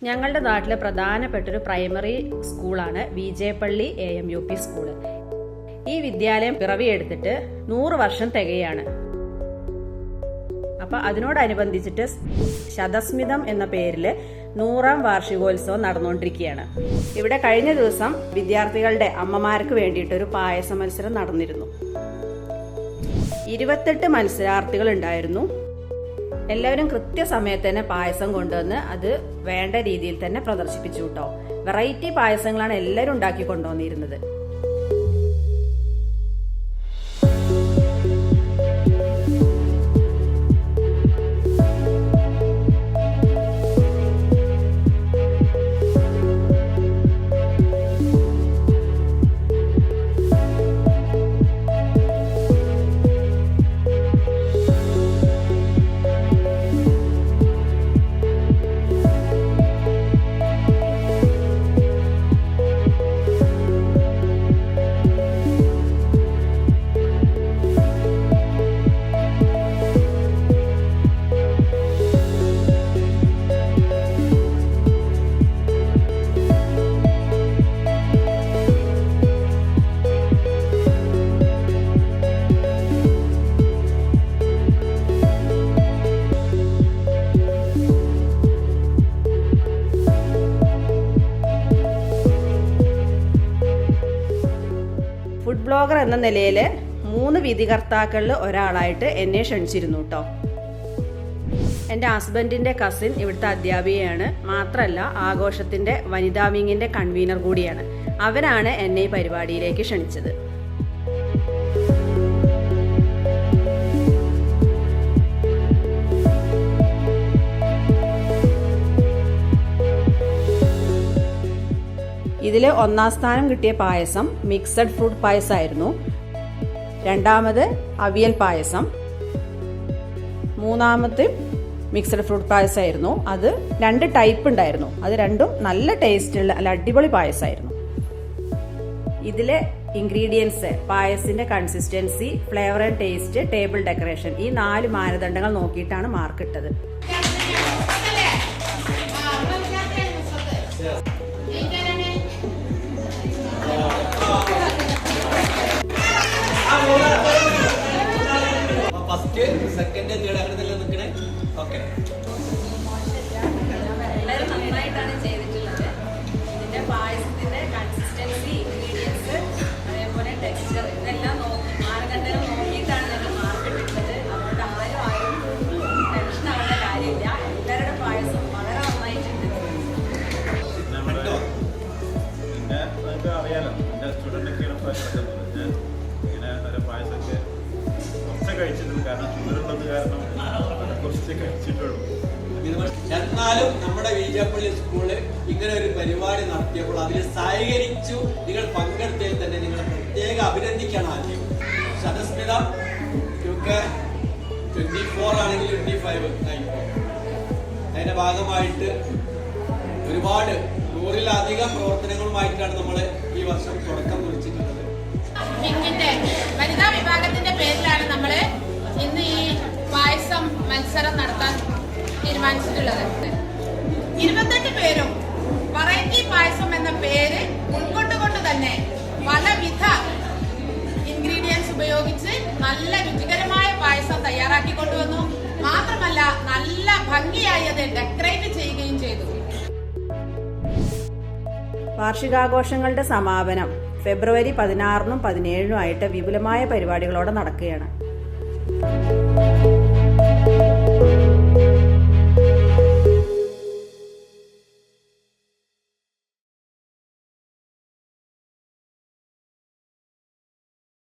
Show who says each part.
Speaker 1: ഞങ്ങളുടെ നാട്ടിലെ പ്രധാനപ്പെട്ടൊരു പ്രൈമറി സ്കൂളാണ് വിജയപ്പള്ളി AMUP സ്കൂള്. ഈ വിദ്യാലയം പിറവിയെടുത്തിട്ട് 100 വർഷം തികയാണ്. അപ്പൊ അതിനോടനുബന്ധിച്ചിട്ട് ശതസ്മിതം എന്ന പേരിൽ 100ാം വാർഷികോത്സവം നടന്നുകൊണ്ടിരിക്കുകയാണ്. ഇവിടെ കഴിഞ്ഞ ദിവസം വിദ്യാർത്ഥികളുടെ അമ്മമാർക്ക് വേണ്ടിയിട്ടൊരു പായസ മത്സരം നടന്നിരുന്നു. 28 മത്സരാർത്ഥികൾ ഉണ്ടായിരുന്നു. എല്ലാവരും കൃത്യസമയത്ത് തന്നെ പായസം കൊണ്ടുവന്ന് അത് വേണ്ട രീതിയിൽ തന്നെ പ്രദർശിപ്പിച്ചു കേട്ടോ. വെറൈറ്റി പായസങ്ങളാണ് എല്ലാവരും ഉണ്ടാക്കി കൊണ്ടുവന്നിരുന്നത്. ഫുഡ് ബ്ലോഗർ എന്ന നിലയിൽ 3 വിധികർത്താക്കളിൽ ഒരാളായിട്ട് എന്നെ ക്ഷണിച്ചിരുന്നു കേട്ടോ. എൻ്റെ ഹസ്ബൻഡിൻ്റെ കസിൻ ഇവിടുത്തെ അധ്യാപികയാണ്. മാത്രമല്ല ആഘോഷത്തിൻ്റെ വനിതാ വിങ്ങിൻ്റെ കൺവീനർ കൂടിയാണ്. അവരാണ് എന്നെ ഈ പരിപാടിയിലേക്ക് ക്ഷണിച്ചത്. ഇതിൽ 1ാം സ്ഥാനം കിട്ടിയ പായസം മിക്സഡ് ഫ്രൂട്ട് പായസമായിരുന്നു. 2ാമത് അവിയൽ പായസം. 3ാമത്തെ മിക്സഡ് ഫ്രൂട്ട് പായസമായിരുന്നു. അത് 2 ടൈപ്പ് ഉണ്ടായിരുന്നു. അത് രണ്ടും നല്ല ടേസ്റ്റുള്ള നല്ല അടിപൊളി പായസമായിരുന്നു. ഇതിലെ ഇൻഗ്രീഡിയൻസ്, പായസത്തിന്റെ consistency, flavour and taste, table decoration, ഈ 4 മാനദണ്ഡങ്ങൾ നോക്കിയിട്ടാണ് മാർക്ക് ഇട്ടത്.
Speaker 2: സെക്കൻഡ് തേർഡ് അങ്ങനെ നിൽക്കണേ. ഓക്കെ,
Speaker 1: എല്ലാവരും നന്നായിട്ടാണ് ചെയ്തിട്ടുള്ളത്. ഇതിന്റെ പായസത്തിന്റെ കൺസിസ്റ്റൻസി, ഇൻഗ്രീഡിയൻസ്, അതേപോലെ ടെക്സ്ചർ, ഇതെല്ലാം മാനദണ്ഡം നോക്കിയിട്ടാണ് ഞങ്ങൾ മാർക്ക് ഇട്ടിട്ടുള്ളത്. അതുകൊണ്ട് ആരും ടെൻഷൻ ആവേണ്ട കാര്യമില്ല. എല്ലാവരുടെ പായസം വളരെ നന്നായിട്ടുണ്ട്.
Speaker 3: പിന്നെ നമുക്ക് അറിയാലോ, എൻ്റെ സ്റ്റുഡൻ്റൊക്കെയാണ് ഇങ്ങനെ ഒരു പായസമൊക്കെ കുറച്ച് കഴിച്ചിട്ടുള്ളൂ. കാരണം ഷുഗറുള്ളത് കാരണം കുറച്ച് കഴിച്ചിട്ടുള്ളൂ.
Speaker 2: എന്നാലും നമ്മുടെ വിജയപ്പള്ളി സ്കൂളിൽ ഇങ്ങനെ ഒരു പരിപാടി നടത്തിയപ്പോൾ അതിൽ സഹകരിച്ചു നിങ്ങൾ പങ്കെടുത്തതിൽ തന്നെ നിങ്ങളെ പ്രത്യേക അഭിനന്ദിക്കണം. ആദ്യം ശതസ്മിത 24 ആണെങ്കിൽ 25 ആയിപ്പോ അതിന്റെ ഭാഗമായിട്ട് ഒരുപാട് 100-ലധികം പ്രവർത്തനങ്ങളുമായിട്ടാണ് നമ്മൾ ഈ വർഷം തുടക്കം കുറിച്ചിട്ടുള്ളത്.
Speaker 4: വനിതാ വിഭാഗത്തിന്റെ പേരിലാണ് നമ്മൾ ഇന്ന് ഈ പായസം മത്സരം നടത്താൻ തീരുമാനിച്ചിട്ടുള്ളത്. 28 പേരും വെറൈറ്റി പായസം എന്ന പേര് ഉൾക്കൊണ്ടുകൊണ്ട് തന്നെ പലവിധ ഇൻഗ്രീഡിയൻസ് ഉപയോഗിച്ച് നല്ല രുചികരമായ പായസം തയ്യാറാക്കി കൊണ്ടുവന്നു. മാത്രമല്ല നല്ല ഭംഗിയായി അത് ഡെക്കറേറ്റ് ചെയ്യുകയും ചെയ്തു.
Speaker 1: വാർഷികാഘോഷങ്ങളുടെ സമാപനം ഫെബ്രുവരി 16-നും 17-നും ആയിട്ട് വിപുലമായ പരിപാടികളോടെ നടക്കുകയാണ്.